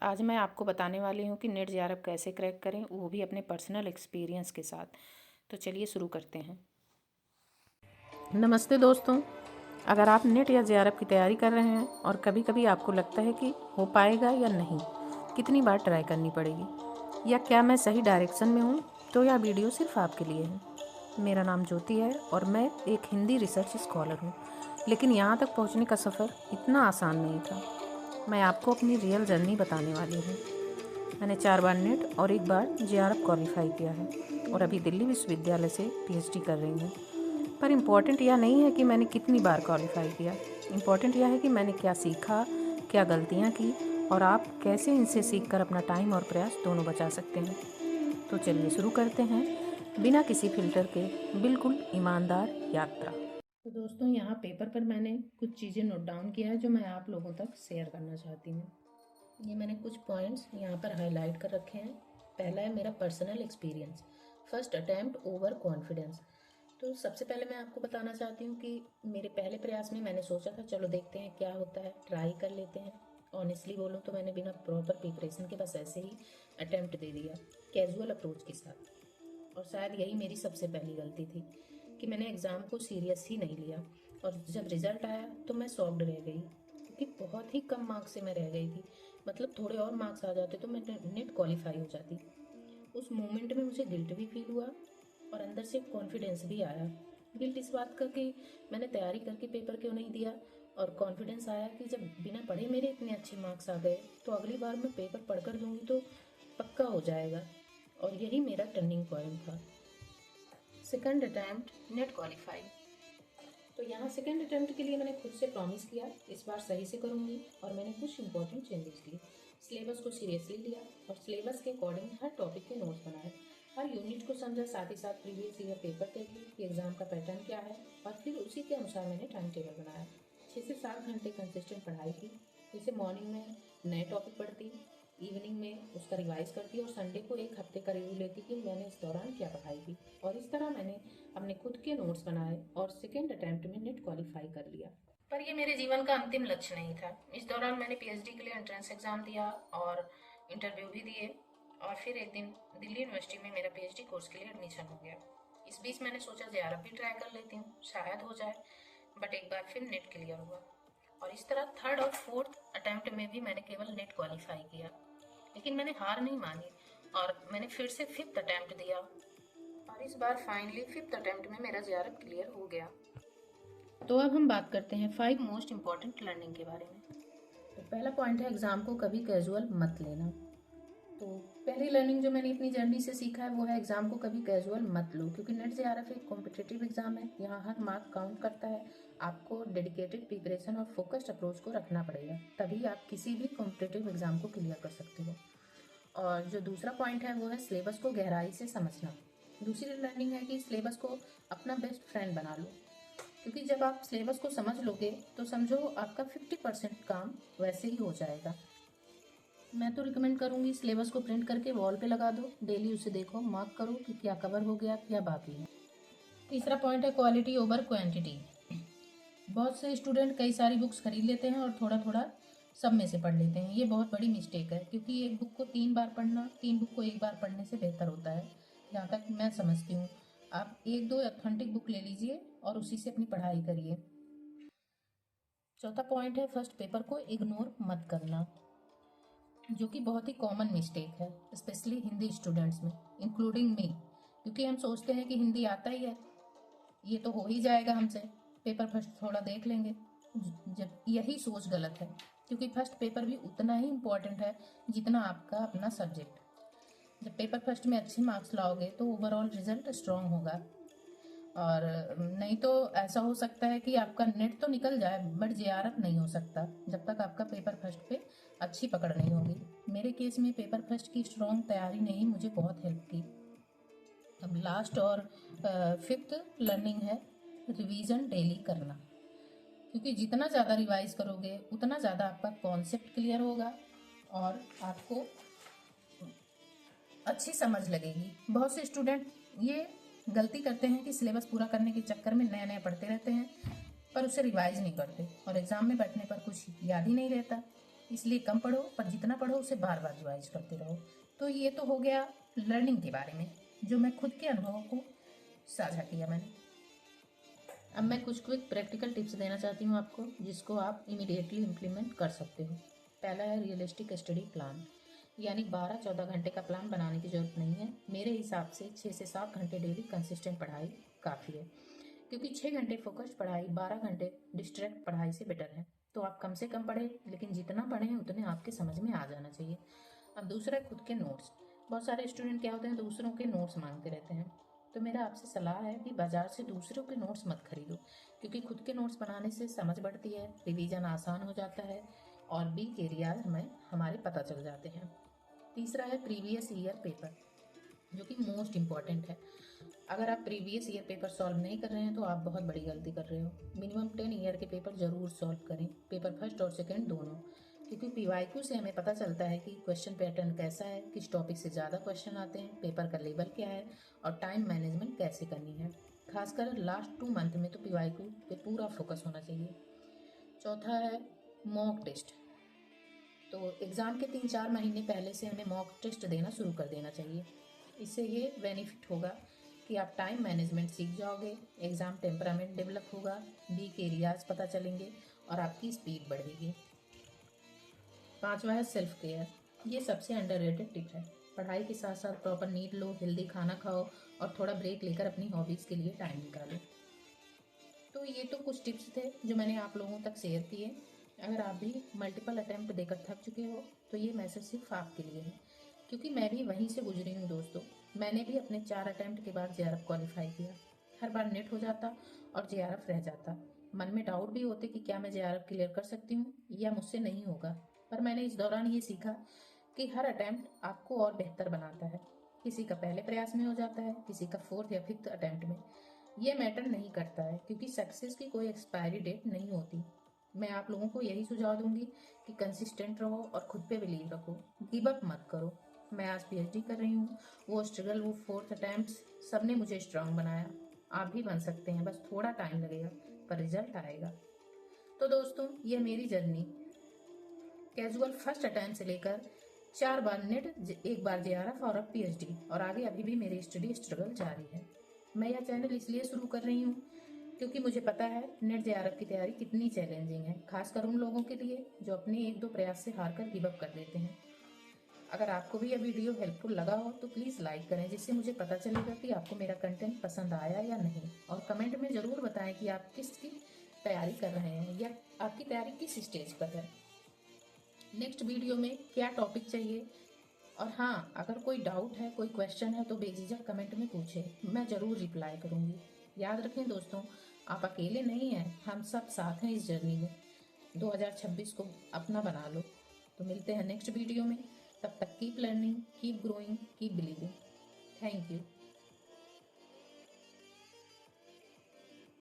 आज मैं आपको बताने वाली हूँ कि नेट जेआरएफ कैसे क्रैक करें, वो भी अपने पर्सनल एक्सपीरियंस के साथ। तो चलिए शुरू करते हैं। नमस्ते दोस्तों, अगर आप नेट या जेआरएफ की तैयारी कर रहे हैं और कभी कभी आपको लगता है कि हो पाएगा या नहीं, कितनी बार ट्राई करनी पड़ेगी, या क्या मैं सही डायरेक्शन में हूँ, तो यह वीडियो सिर्फ आपके लिए है। मेरा नाम ज्योति है और मैं एक हिंदी रिसर्च स्कॉलर हूँ, लेकिन यहाँ तक पहुँचने का सफ़र इतना आसान नहीं था। मैं आपको अपनी रियल जर्नी बताने वाली हूँ। मैंने 4 बार नेट और 1 बार जेआरएफ क्वालिफाई किया है और अभी दिल्ली विश्वविद्यालय से पीएचडी कर रही हूँ। पर इम्पॉर्टेंट यह नहीं है कि मैंने कितनी बार क्वालिफाई किया, इम्पॉर्टेंट यह है कि मैंने क्या सीखा, क्या गलतियाँ की और आप कैसे इनसे सीखकर अपना टाइम और प्रयास दोनों बचा सकते हैं। तो चलिए शुरू करते हैं, बिना किसी फिल्टर के बिल्कुल ईमानदार यात्रा। तो दोस्तों, यहाँ पेपर पर मैंने कुछ चीज़ें नोट डाउन किया है जो मैं आप लोगों तक शेयर करना चाहती हूँ। ये मैंने कुछ पॉइंट्स यहाँ पर हाईलाइट कर रखे हैं। पहला है मेरा personal experience, first attempt over confidence. तो सबसे पहले मैं आपको बताना चाहती हूँ कि मेरे पहले प्रयास में मैंने सोचा था चलो देखते हैं क्या होता है, ट्राई कर लेते हैं। ऑनेस्टली बोलूँ तो मैंने बिना प्रॉपर प्रिपरेशन के बस ऐसे ही अटैम्प्ट दे दिया, कैजुअल अप्रोच के साथ। और शायद यही मेरी सबसे पहली गलती थी कि मैंने एग्ज़ाम को सीरियस ही नहीं लिया। और जब रिज़ल्ट आया तो मैं शॉक्ड रह गई, क्योंकि बहुत ही कम मार्क्स से मैं रह गई थी। मतलब थोड़े और मार्क्स आ जाते तो मैं नेट क्वालिफाई हो जाती। उस मोमेंट में मुझे गिल्ट भी फील हुआ और अंदर से कॉन्फिडेंस भी आया। गिल्ट इस बात का कि मैंने तैयारी करके पेपर क्यों नहीं दिया, और कॉन्फिडेंस आया कि जब बिना पढ़े मेरे इतने अच्छे मार्क्स आ गए तो अगली बार मैं पेपर पढ़कर दूंगी तो पक्का हो जाएगा। और यही मेरा टर्निंग पॉइंट था। Second attempt net qualify. तो यहाँ सेकंड अटैम्प्ट के लिए मैंने खुद से प्रॉमिस किया इस बार सही से करूँगी, और मैंने कुछ इंपॉर्टेंट चेंजेस किए। सिलेबस को सीरियसली लिया और सिलेबस के अकॉर्डिंग हर टॉपिक के नोट्स बनाए, हर यूनिट को समझा, साथ ही साथ प्रीवियस ईयर पेपर देखे कि एग्ज़ाम का पैटर्न क्या है, और फिर उसी के अनुसार मैंने टाइम टेबल बनाया। 6 से 7 घंटे कंसिस्टेंट पढ़ाई की। जैसे मॉर्निंग में नए टॉपिक पढ़ती, इवनिंग में उसका रिवाइज करती और संडे को एक हफ्ते का रिव्यू लेती कि मैंने इस दौरान क्या पढ़ाई की। और इस तरह मैंने अपने खुद के नोट्स बनाए और सेकेंड अटैम्प्ट में नेट क्वालिफाई कर लिया। पर ये मेरे जीवन का अंतिम लक्ष्य नहीं था। इस दौरान मैंने पीएचडी के लिए एंट्रेंस एग्जाम दिया और इंटरव्यू भी दिए, और फिर एक दिन दिल्ली यूनिवर्सिटी में मेरा पीएचडी कोर्स के लिए एडमिशन हो गया। इस बीच मैंने सोचा जेआरएफ भी ट्राई कर लेती हूँ, शायद हो जाए। बट एक बार फिर नेट क्लियर हुआ, और इस तरह थर्ड और फोर्थ अटेम्प्ट में भी मैंने केवल नेट क्वालिफाई किया। लेकिन मैंने हार नहीं मानी और मैंने फिर से फिफ्थ अटेम्प्ट दिया, और इस बार फाइनली फिफ्थ अटेम्प्ट में मेरा जेआरएफ क्लियर हो गया। तो अब हम बात करते हैं 5 मोस्ट इम्पॉर्टेंट लर्निंग के बारे में। तो पहला पॉइंट है एग्ज़ाम को कभी कैजुअल मत लेना। तो पहली लर्निंग जो मैंने अपनी जर्नी से सीखा है वो है एग्ज़ाम को कभी कैजुअल मत लो, क्योंकि नेट जेआरएफ एक कॉम्पिटिटिव एग्ज़ाम है। यहाँ हर मार्क काउंट करता है। आपको डेडिकेटेड प्रिपरेशन और फोकस्ड अप्रोच को रखना पड़ेगा, तभी आप किसी भी कॉम्पिटिटिव एग्ज़ाम को क्लियर कर सकते हो। और जो दूसरा पॉइंट है वो है सिलेबस को गहराई से समझना। दूसरी लर्निंग है कि सिलेबस को अपना बेस्ट फ्रेंड बना लो, क्योंकि जब आप सिलेबस को समझ लोगे तो समझो आपका 50% काम वैसे ही हो जाएगा। मैं तो रिकमेंड करूँगी सिलेबस को प्रिंट करके वॉल पे लगा दो, डेली उसे देखो, मार्क करो कि क्या कवर हो गया, क्या बाकी है। तीसरा पॉइंट है क्वालिटी ओवर क्वांटिटी। बहुत से स्टूडेंट कई सारी बुक्स खरीद लेते हैं और थोड़ा थोड़ा सब में से पढ़ लेते हैं। ये बहुत बड़ी मिस्टेक है, क्योंकि एक बुक को 3 बार पढ़ना 3 बुक को एक बार पढ़ने से बेहतर होता है, जहाँ तक मैं समझती हूँ। आप एक दो ऑथेंटिक बुक ले लीजिए और उसी से अपनी पढ़ाई करिए। चौथा पॉइंट है फर्स्ट पेपर को इग्नोर मत करना, जो कि बहुत ही कॉमन मिस्टेक है, स्पेशली हिंदी स्टूडेंट्स में, इंक्लूडिंग मी। क्योंकि हम सोचते हैं कि हिंदी आता ही है, ये तो हो ही जाएगा हमसे, पेपर फर्स्ट थोड़ा देख लेंगे। जब यही सोच गलत है, क्योंकि फर्स्ट पेपर भी उतना ही इम्पोर्टेंट है जितना आपका अपना सब्जेक्ट। जब पेपर फर्स्ट में अच्छे मार्क्स लाओगे तो ओवरऑल रिजल्ट स्ट्रॉन्ग होगा। और नहीं तो ऐसा हो सकता है कि आपका नेट तो निकल जाए बट जेआरएफ नहीं हो सकता जब तक आपका पेपर फर्स्ट पे अच्छी पकड़ नहीं होगी। मेरे केस में पेपर फर्स्ट की स्ट्रॉन्ग तैयारी ने ही मुझे बहुत हेल्प की। अब लास्ट और फिफ्थ लर्निंग है रिवीजन डेली करना, क्योंकि जितना ज़्यादा रिवाइज करोगे उतना ज़्यादा आपका कॉन्सेप्ट क्लियर होगा और आपको अच्छी समझ लगेगी। बहुत से स्टूडेंट ये गलती करते हैं कि सिलेबस पूरा करने के चक्कर में नया नया पढ़ते रहते हैं, पर उसे रिवाइज नहीं करते और एग्ज़ाम में बैठने पर कुछ याद ही नहीं रहता। इसलिए कम पढ़ो, पर जितना पढ़ो उसे बार बार रिवाइज करते रहो। तो ये तो हो गया लर्निंग के बारे में, जो मैं खुद के अनुभवों को साझा किया मैंने। अब मैं कुछ क्विक प्रैक्टिकल टिप्स देना चाहती हूँ आपको, जिसको आप इमीडिएटली इम्प्लीमेंट कर सकते हो। पहला है रियलिस्टिक स्टडी प्लान, यानी 12-14 घंटे का प्लान बनाने की ज़रूरत नहीं है। मेरे हिसाब से 6 से 7 घंटे डेली कंसिस्टेंट पढ़ाई काफ़ी है, क्योंकि 6 घंटे फोकस्ड पढ़ाई 12 घंटे डिस्ट्रैक्ट पढ़ाई से बेटर है। तो आप कम से कम पढ़ें, लेकिन जितना पढ़ें उतने आपके समझ में आ जाना चाहिए। अब दूसरा है खुद के नोट्स। बहुत सारे स्टूडेंट क्या होते हैं, दूसरों के नोट्स मांगते रहते हैं। तो मेरा आपसे सलाह है कि बाजार से दूसरों के नोट्स मत खरीदो, क्योंकि खुद के नोट्स बनाने से समझ बढ़ती है, रिवीजन आसान हो जाता है और वीक एरियाज हमें हमारे पता चल जाते हैं। तीसरा है प्रीवियस ईयर पेपर, जो कि मोस्ट इम्पॉर्टेंट है। अगर आप प्रीवियस ईयर पेपर सॉल्व नहीं कर रहे हैं तो आप बहुत बड़ी गलती कर रहे हो। मिनिमम 10 ईयर के पेपर जरूर सॉल्व करें, पेपर फर्स्ट और सेकंड दोनों, क्योंकि पीवाईक्यू से हमें पता चलता है कि क्वेश्चन पैटर्न कैसा है, किस टॉपिक से ज़्यादा क्वेश्चन आते हैं, पेपर का लेवल क्या है और टाइम मैनेजमेंट कैसे करनी है। खासकर लास्ट 2 मंथ में तो पीवाईक्यू पे पूरा फोकस होना चाहिए। चौथा है मॉक टेस्ट। तो एग्ज़ाम के 3-4 महीने पहले से हमें मॉक टेस्ट देना शुरू कर देना चाहिए। इससे ये बेनिफिट होगा कि आप टाइम मैनेजमेंट सीख जाओगे, एग्ज़ाम टेम्परामेंट डेवलप होगा, वीक एरियाज पता चलेंगे और आपकी स्पीड बढ़ेगी। पांचवा है सेल्फ केयर। ये सबसे अंडररेटेड टिप है। पढ़ाई के साथ साथ प्रॉपर नींद लो, हेल्दी खाना खाओ और थोड़ा ब्रेक लेकर अपनी हॉबीज़ के लिए टाइम निकालो। तो ये तो कुछ टिप्स थे जो मैंने आप लोगों तक शेयर किए। अगर आप भी मल्टीपल अटैम्प्ट देकर थक चुके हो तो ये मैसेज सिर्फ आपके लिए है, क्योंकि मैं भी वहीं से गुजरी हूँ दोस्तों। मैंने भी अपने 4 अटैम्प्ट के बाद जेआरएफ क्वालिफाई किया। हर बार नेट हो जाता और जेआरएफ रह जाता। मन में डाउट भी होते कि क्या मैं जेआरएफ क्लियर कर सकती हूँ या मुझसे नहीं होगा। पर मैंने इस दौरान ये सीखा कि हर अटैम्प्ट आपको और बेहतर बनाता है। किसी का पहले प्रयास में हो जाता है, किसी का 4th या 5th अटैम्प्ट में। ये मैटर नहीं करता है, क्योंकि सक्सेस की कोई एक्सपायरी डेट नहीं होती। मैं आप लोगों को यही सुझाव दूंगी कि कंसिस्टेंट रहो और खुद पे बिलीव रखो, गिव अप मत करो। मैं आज पीएचडी कर रही हूँ, वो स्ट्रगल, वो 4th अटैम्प्ट, सब ने मुझे स्ट्रांग बनाया। आप भी बन सकते हैं, बस थोड़ा टाइम लगेगा पर रिजल्ट आएगा। तो दोस्तों, ये मेरी जर्नी कैजुअल फर्स्ट अटैम्प्ट से लेकर 4 बार नेट, 1 बार जेआरएफ और अब पीएचडी, और आगे अभी भी मेरी स्टडी स्ट्रगल जारी है। मैं यह चैनल इसलिए शुरू कर रही हूँ क्योंकि मुझे पता है नेट जेआरएफ की तैयारी कितनी चैलेंजिंग है, खासकर उन लोगों के लिए जो अपने 1-2 प्रयास से हार कर गिव अप कर देते हैं। अगर आपको भी यह वीडियो हेल्पफुल लगा हो तो प्लीज़ लाइक करें, जिससे मुझे पता चलेगा कि आपको मेरा कंटेंट पसंद आया या नहीं। और कमेंट में ज़रूर बताएं कि आप किसकी तैयारी कर रहे हैं या आपकी तैयारी किस स्टेज पर है, नेक्स्ट वीडियो में क्या टॉपिक चाहिए। और हाँ, अगर कोई डाउट है, कोई क्वेश्चन है तो बेझिझक कमेंट में पूछें, मैं ज़रूर रिप्लाई करूँगी। याद रखें दोस्तों, आप अकेले नहीं हैं, हम सब साथ हैं इस जर्नी में। 2026 को अपना बना लो। तो मिलते हैं नेक्स्ट वीडियो में। तब तक keep learning, keep growing, keep believing. Thank you.